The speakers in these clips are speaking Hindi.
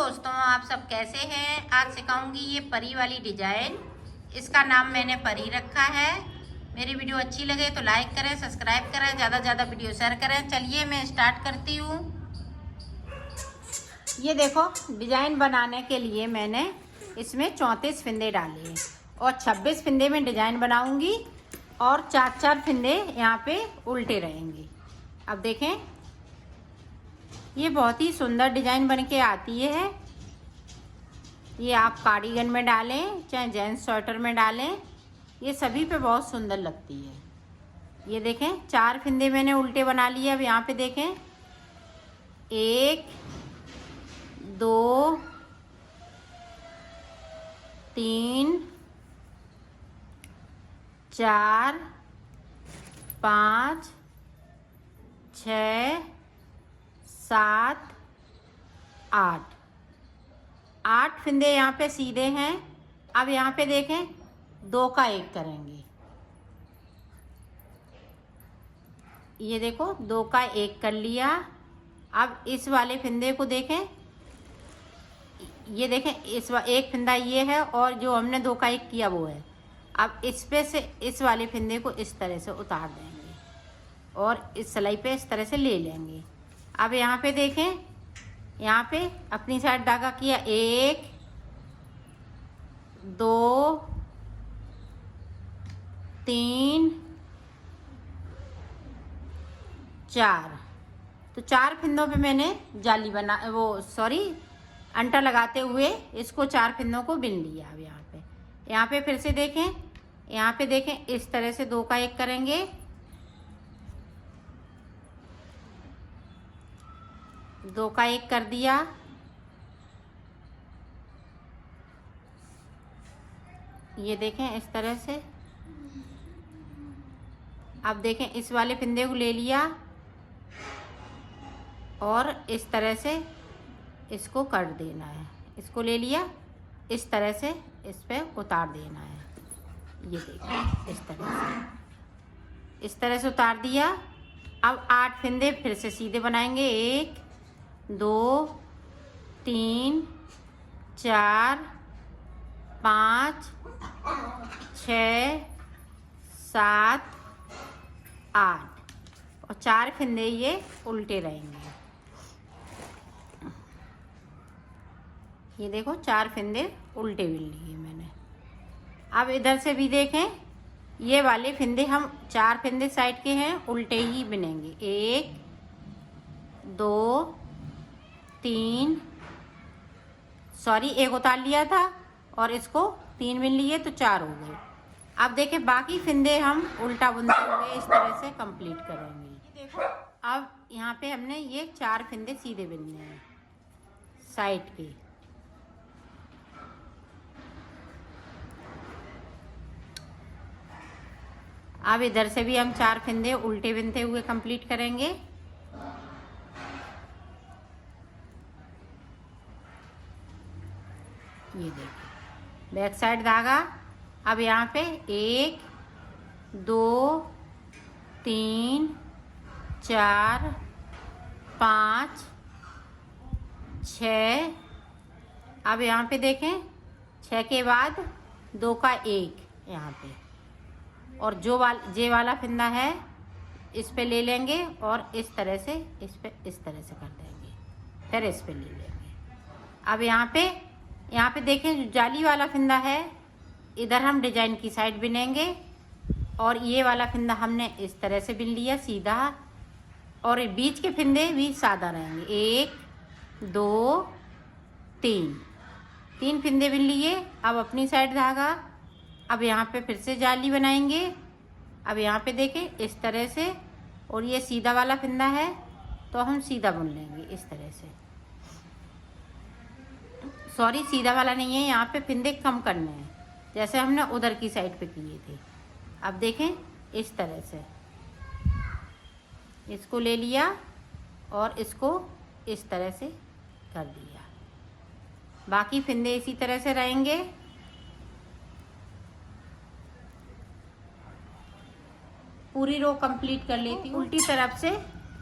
दोस्तों, आप सब कैसे हैं। आज सिखाऊंगी ये परी वाली डिजाइन। इसका नाम मैंने परी रखा है। मेरी वीडियो अच्छी लगे तो लाइक करें, सब्सक्राइब करें, ज़्यादा से ज़्यादा वीडियो शेयर करें। चलिए मैं स्टार्ट करती हूँ। ये देखो, डिजाइन बनाने के लिए मैंने इसमें 34 फिंदे डाले हैं और 26 फिंदे में डिजाइन बनाऊंगी और 4-4 फिंदे यहाँ पे उल्टे रहेंगे। अब देखें, ये बहुत ही सुंदर डिजाइन बन के आती है। ये आप कार्डिगन में डालें चाहे जेंट्स स्वेटर में डालें, ये सभी पे बहुत सुंदर लगती है। ये देखें, 4 फिंदे मैंने उल्टे बना लिए। अब यहाँ पे देखें, 1 2 3 4 5 6 7 8 फिंदे यहाँ पे सीधे हैं। अब यहाँ पे देखें, 2 का 1 करेंगे। ये देखो, 2 का 1 कर लिया। अब इस वाले फिंदे को देखें, ये देखें, एक फिंदा ये है और जो हमने 2 का 1 किया वो है। अब इस पे से इस वाले फिंदे को इस तरह से उतार देंगे और इस सिलाई पे इस तरह से ले लेंगे। अब यहाँ पे देखें, यहाँ पे अपनी साइड धागा किया, 1 2 3 4। तो 4 फिंदों पे मैंने जाली बना अंटा लगाते हुए इसको 4 फिंदों को बिन लिया। अब यहाँ पे फिर से देखें, यहाँ पे देखें, इस तरह से 2 का 1 करेंगे। दो का 1 कर दिया। ये देखें, इस तरह से। अब देखें, इस वाले फिंदे को ले लिया और इस तरह से इसको कर देना है। इसको ले लिया, इस तरह से इस पे उतार देना है। ये देखें, इस तरह से उतार दिया। अब 8 फिंदे फिर से सीधे बनाएंगे। 1 2 3 4 5 6 7 8 और 4 फिंदे ये उल्टे रहेंगे। ये देखो, 4 फिंदे उल्टे बिन लिए मैंने। अब इधर से भी देखें, ये वाले फिंदे हम 4 फिंदे साइड के हैं, उल्टे ही बिनेंगे। 1 2 3 एक उतार लिया था और इसको 3 बिन लिए तो 4 हो गए। अब देखें, बाकी फिंदे हम उल्टा बुनते हुए इस तरह से कंप्लीट करेंगे। देखो, अब यहाँ पे हमने ये 4 फिंदे सीधे बिनने हैं साइड के। अब इधर से भी हम 4 फिंदे उल्टे बिनते हुए कंप्लीट करेंगे। ये देखिए, बैक साइड धागा। अब यहाँ पे 1 2 3 4 5 6। अब यहाँ पे देखें, 6 के बाद 2 का 1 यहाँ पे, और जे वाला फिंदा है इस पे ले लेंगे और इस तरह से इस तरह से कर देंगे, फिर इस पे ले लेंगे। अब यहाँ पे देखें, जो जाली वाला फिंदा है इधर हम डिजाइन की साइड बिनेंगे और ये वाला फिंदा हमने इस तरह से बिन लिया सीधा, और बीच के फिंदे भी सादा रहेंगे। 1 2 3 फिंदे बिन लिए। अब अपनी साइड धागा। अब यहाँ पे फिर से जाली बनाएंगे। अब यहाँ पे देखें, इस तरह से, और ये सीधा वाला फिंदा है तो हम सीधा बुन लेंगे इस तरह से। सीधा वाला नहीं है, यहाँ पे फिंदे कम करने हैं जैसे हमने उधर की साइड पे किए थे। अब देखें, इस तरह से इसको ले लिया और इसको इस तरह से कर दिया। बाकी फिंदे इसी तरह से रहेंगे। पूरी रो कंप्लीट कर लेती हूँ। उल्टी तरफ से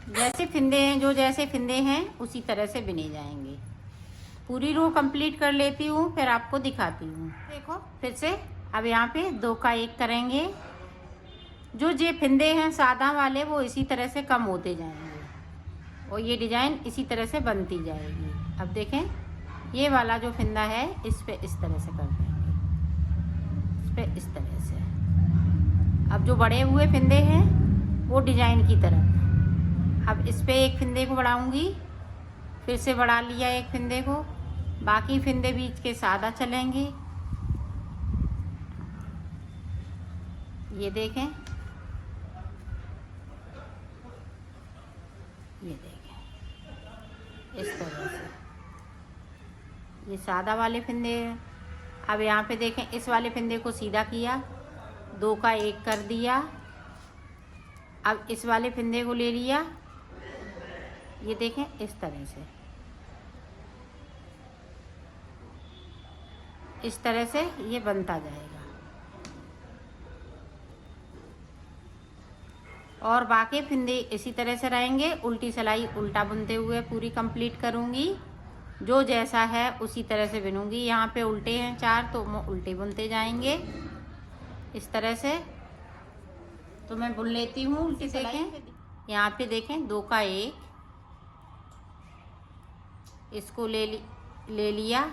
जैसे फिंदे हैं, जैसे फिंदे हैं उसी तरह से बिने जाएंगे। पूरी रो कंप्लीट कर लेती हूँ, फिर आपको दिखाती हूँ। देखो फिर से अब यहाँ पे 2 का 1 करेंगे। जो ये फिंदे हैं सादा वाले वो इसी तरह से कम होते जाएंगे और ये डिजाइन इसी तरह से बनती जाएगी। अब देखें ये वाला जो फिंदा है इस पे इस तरह से कर देंगे, इस पे इस तरह से। अब जो बड़े हुए फिंदे हैं वो डिजाइन की तरफ। अब इस पे एक फिंदे को बढ़ाऊंगी, फिर से बढ़ा लिया एक फिंदे को, बाकी फिंदे बीच के सादा चलेंगे। ये देखें, ये देखें इस तरह से ये सादा वाले फिंदे हैं। अब यहाँ पे देखें इस वाले फिंदे को सीधा किया, 2 का 1 कर दिया। अब इस वाले फिंदे को ले लिया, ये देखें इस तरह से, इस तरह से ये बनता जाएगा। और बाकी फिंदे इसी तरह से रहेंगे। उल्टी सिलाई उल्टा बुनते हुए पूरी कंप्लीट करूँगी। जो जैसा है उसी तरह से बुनूंगी। यहाँ पे उल्टे हैं 4 तो उल्टे बुनते जाएंगे इस तरह से। तो मैं बुन लेती हूँ उल्टी सिलाई। यहाँ पे देखें 2 का 1, इसको ले लिया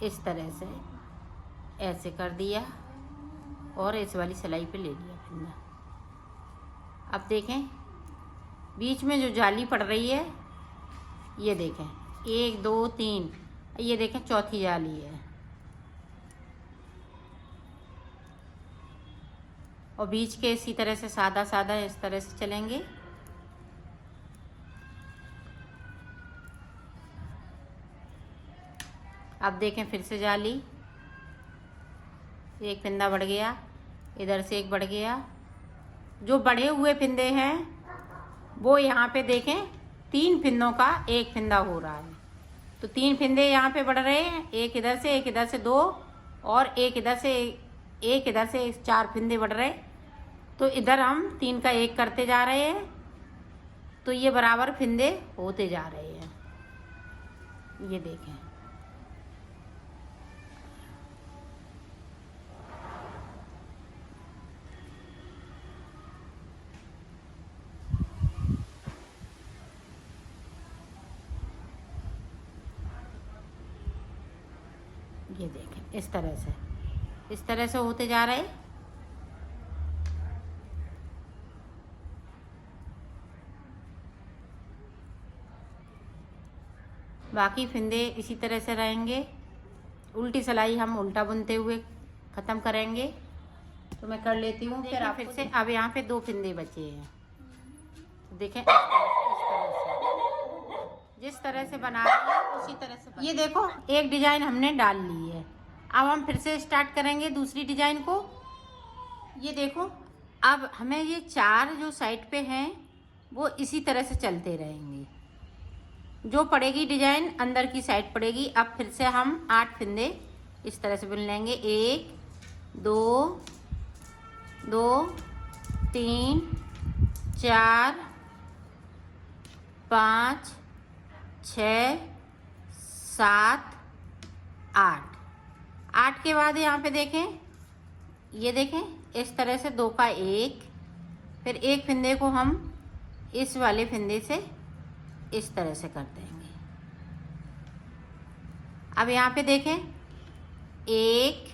इस तरह से, ऐसे कर दिया और इस वाली सिलाई पे ले लिया फिंदा। अब देखें बीच में जो जाली पड़ रही है, ये देखें 1 2 3, ये देखें चौथी जाली है। और बीच के इसी तरह से सादा सादा इस तरह से चलेंगे। अब देखें फिर से जाली, एक फिंदा बढ़ गया, इधर से एक बढ़ गया। जो बढ़े हुए फिंदे हैं वो यहाँ पे देखें 3 फिंदों का 1 फिंदा हो रहा है। तो 3 फिंदे यहाँ पे बढ़ रहे हैं, एक इधर से 2 और एक इधर से 4 फिंदे बढ़ रहे। तो इधर हम 3 का 1 करते जा रहे हैं, तो ये बराबर फिंदे होते जा रहे हैं। ये देखें ये देखें इस तरह से होते जा रहे। बाकी फिंदे इसी तरह से रहेंगे। उल्टी सिलाई हम उल्टा बुनते हुए ख़त्म करेंगे। तो मैं कर लेती हूँ फिर से। अब यहाँ पे 2 फिंदे बचे हैं, तो देखें इस तरह से, जिस तरह से बना रही है उसी तरह से। ये देखो एक डिजाइन हमने डाल ली है। अब हम फिर से स्टार्ट करेंगे दूसरी डिजाइन को। ये देखो अब हमें ये 4 जो साइड पे हैं वो इसी तरह से चलते रहेंगे। जो पड़ेगी डिजाइन अंदर की साइड पड़ेगी। अब फिर से हम 8 फिंदे इस तरह से बुन लेंगे। 1 2 2 3 4 5 6 7 8। 8 के बाद यहाँ पे देखें, ये देखें इस तरह से 2 का 1, फिर एक फिंदे को हम इस वाले फिंदे से इस तरह से कर देंगे। अब यहाँ पे देखें 1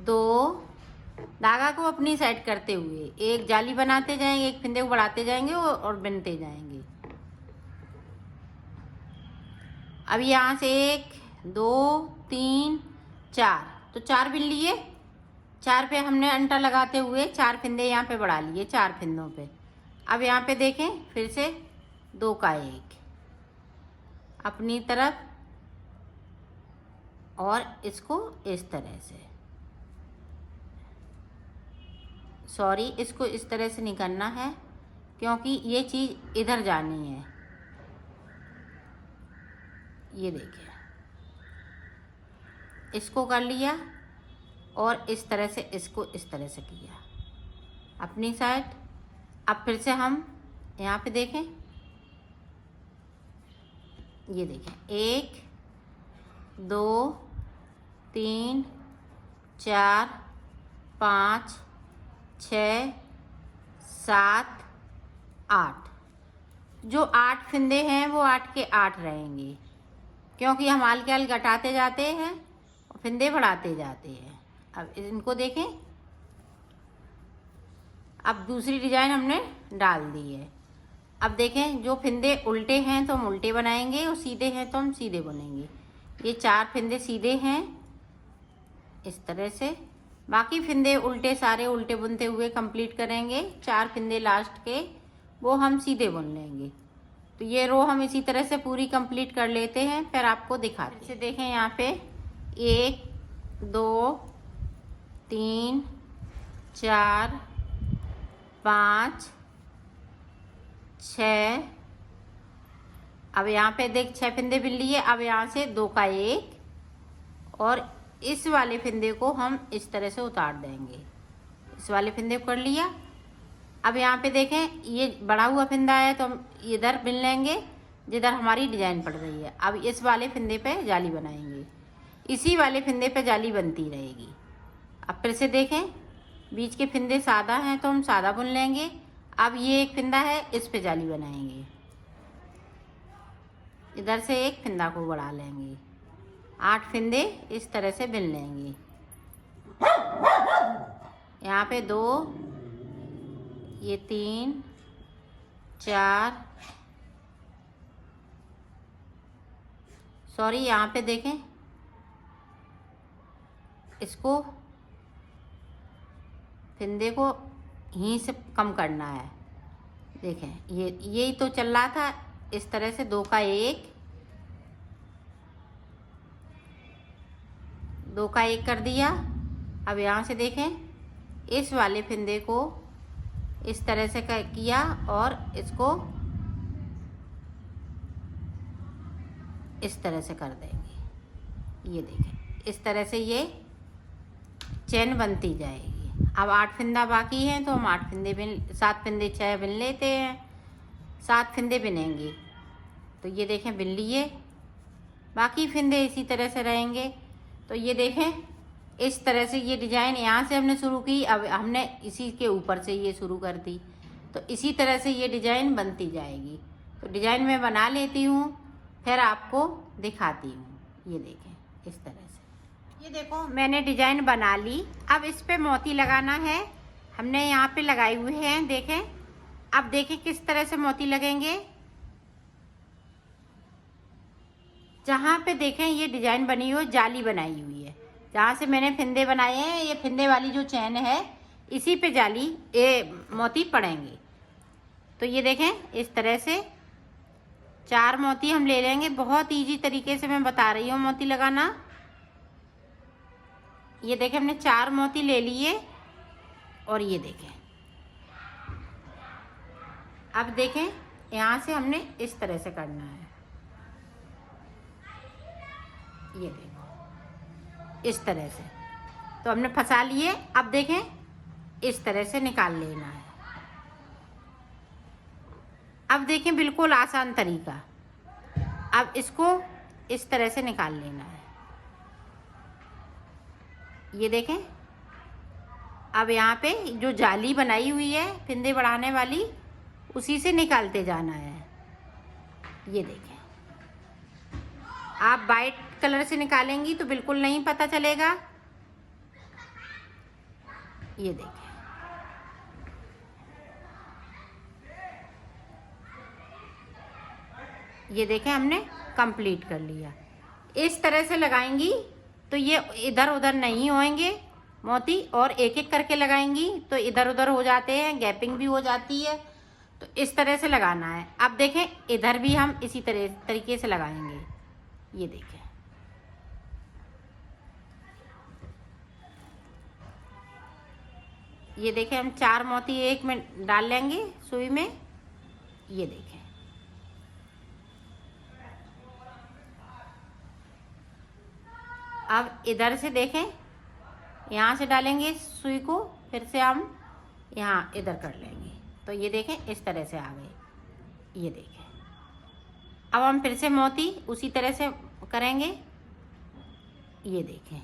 2, धागा को अपनी साइड करते हुए एक जाली बनाते जाएंगे, एक फिंदे को बढ़ाते जाएंगे और बिनते जाएंगे। अब यहाँ से 1 2 3 4, तो 4 बिन लिए। 4 पे हमने अंटा लगाते हुए 4 फिंदे यहाँ पे बढ़ा लिए 4 फिंदों पे। अब यहाँ पे देखें फिर से 2 का 1 अपनी तरफ और इसको इस तरह से, सॉरी इसको इस तरह से नहीं करना है क्योंकि ये चीज़ इधर जानी है। ये देखिए इसको कर लिया और इस तरह से इसको इस तरह से किया अपनी साइड। अब फिर से हम यहाँ पे देखें ये देखें, 1 2 3 4 5 6 7 8। जो 8 फंदे हैं वो 8 के 8 रहेंगे, क्योंकि हम आल के आल घटाते जाते हैं और फंदे बढ़ाते जाते हैं। अब इनको देखें, अब दूसरी डिजाइन हमने डाल दी है। अब देखें, जो फंदे उल्टे हैं तो हम उल्टे बनाएंगे और सीधे हैं तो हम सीधे बुनेंगे। ये 4 फंदे सीधे हैं इस तरह से, बाकी फंदे उल्टे सारे उल्टे बुनते हुए कंप्लीट करेंगे। 4 फंदे लास्ट के वो हम सीधे बुन लेंगे। तो ये रो हम इसी तरह से पूरी कंप्लीट कर लेते हैं, फिर आपको दिखाते हैं। जैसे देखें यहाँ पे 1 2 3 4 5 6। अब यहाँ पे देख 6 फंदे बिन लिए। अब यहाँ से 2 का 1 और इस वाले फंदे को हम इस तरह से उतार देंगे। इस वाले फंदे को कर लिया। अब यहाँ पे देखें, ये बड़ा हुआ फंदा है तो हम इधर बिन लेंगे जिधर हमारी डिजाइन पड़ रही है। अब इस वाले फंदे पे जाली बनाएंगे, इसी वाले फंदे पे जाली बनती रहेगी। अब फिर से देखें, बीच के फंदे सादा हैं तो हम सादा बुन लेंगे। अब ये एक फंदा है, इस पे जाली बनाएंगे, इधर से एक फंदा को बढ़ा लेंगे। 8 फंदे इस तरह से बिन लेंगे। यहाँ पे 2, ये 3 4, सॉरी यहाँ पे देखें, इसको फंदे को यहीं से कम करना है। देखें, ये यही तो चल रहा था इस तरह से। 2 का 1 2 का 1 कर दिया। अब यहाँ से देखें, इस वाले फंदे को इस तरह से किया और इसको इस तरह से कर देंगे। ये देखें, इस तरह से ये चेन बनती जाएगी। अब 8 फंदा बाकी हैं तो हम 8 फंदे बिन 7 फंदे 6 बिन लेते हैं, 7 फंदे बिनेंगे। तो ये देखें बिन लिए, बाकी फंदे इसी तरह से रहेंगे। तो ये देखें, इस तरह से ये डिजाइन यहाँ से हमने शुरू की, अब हमने इसी के ऊपर से ये शुरू कर दी। तो इसी तरह से ये डिजाइन बनती जाएगी। तो डिजाइन मैं बना लेती हूँ, फिर आपको दिखाती हूँ। ये देखें इस तरह से, ये देखो मैंने डिजाइन बना ली। अब इस पे मोती लगाना है, हमने यहाँ पे लगाए हुए हैं। देखें, अब देखें किस तरह से मोती लगेंगे। जहाँ पे देखें ये डिजाइन बनी हो, जाली बनाई हुई है, जहाँ से मैंने फंदे बनाए हैं, ये फंदे वाली जो चैन है इसी पे जाली मोती पड़ेंगे। तो ये देखें इस तरह से 4 मोती हम ले लेंगे। बहुत इजी तरीके से मैं बता रही हूँ मोती लगाना। ये देखें, हमने 4 मोती ले लिए और ये देखें, अब देखें यहाँ से हमने इस तरह से करना है। ये देखो इस तरह से, तो हमने फंसा लिए। अब देखें इस तरह से निकाल लेना है। अब देखें बिल्कुल आसान तरीका। अब इसको इस तरह से निकाल लेना है। ये देखें, अब यहाँ पे जो जाली बनाई हुई है फंदे बढ़ाने वाली, उसी से निकालते जाना है। ये देखें, आप वाइट कलर से निकालेंगी तो बिल्कुल नहीं पता चलेगा। ये देखें, ये देखें हमने कंप्लीट कर लिया। इस तरह से लगाएंगी तो ये इधर उधर नहीं होंगे मोती, और एक एक करके लगाएंगी तो इधर उधर हो जाते हैं, गैपिंग भी हो जाती है। तो इस तरह से लगाना है। अब देखें इधर भी हम इसी तरीके से लगाएंगे। ये देखें, ये देखें हम 4 मोती एक में डाल लेंगे सुई में। ये देखें, अब इधर से देखें, यहाँ से डालेंगे सुई को, फिर से हम यहाँ इधर कर लेंगे। तो ये देखें इस तरह से आ गए। ये देखें, अब हम फिर से मोती उसी तरह से करेंगे। ये देखें,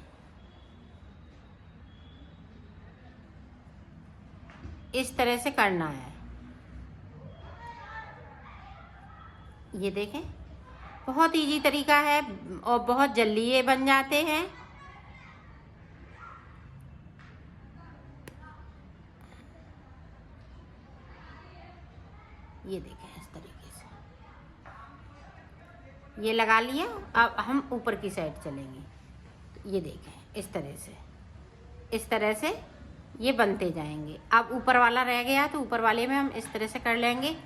इस तरह से करना है। ये देखें, बहुत इजी तरीका है और बहुत जल्दी ये बन जाते हैं। ये देखें, इस तरीके से ये लगा लिया। अब हम ऊपर की साइड चलेंगे। ये देखें, इस तरह से ये बनते जाएंगे। अब ऊपर वाला रह गया तो ऊपर वाले में हम इस तरह से कर लेंगे।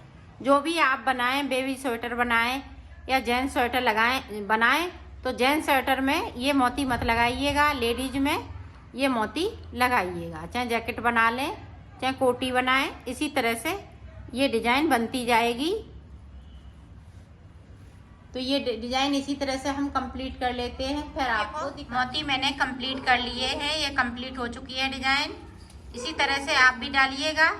जो भी आप बनाएं, बेबी स्वेटर बनाएं या जेंट्स स्वेटर बनाएं तो जेंट्स स्वेटर में ये मोती मत लगाइएगा, लेडीज में ये मोती लगाइएगा। चाहे जैकेट बना लें, चाहे कोटी बनाएं, इसी तरह से ये डिजाइन बनती जाएगी। तो ये डिजाइन इसी तरह से हम कंप्लीट कर लेते हैं। फिर आपको मोती मैंने कंप्लीट कर लिए हैं, ये कंप्लीट हो चुकी है डिजाइन। इसी तरह से आप भी डालिएगा।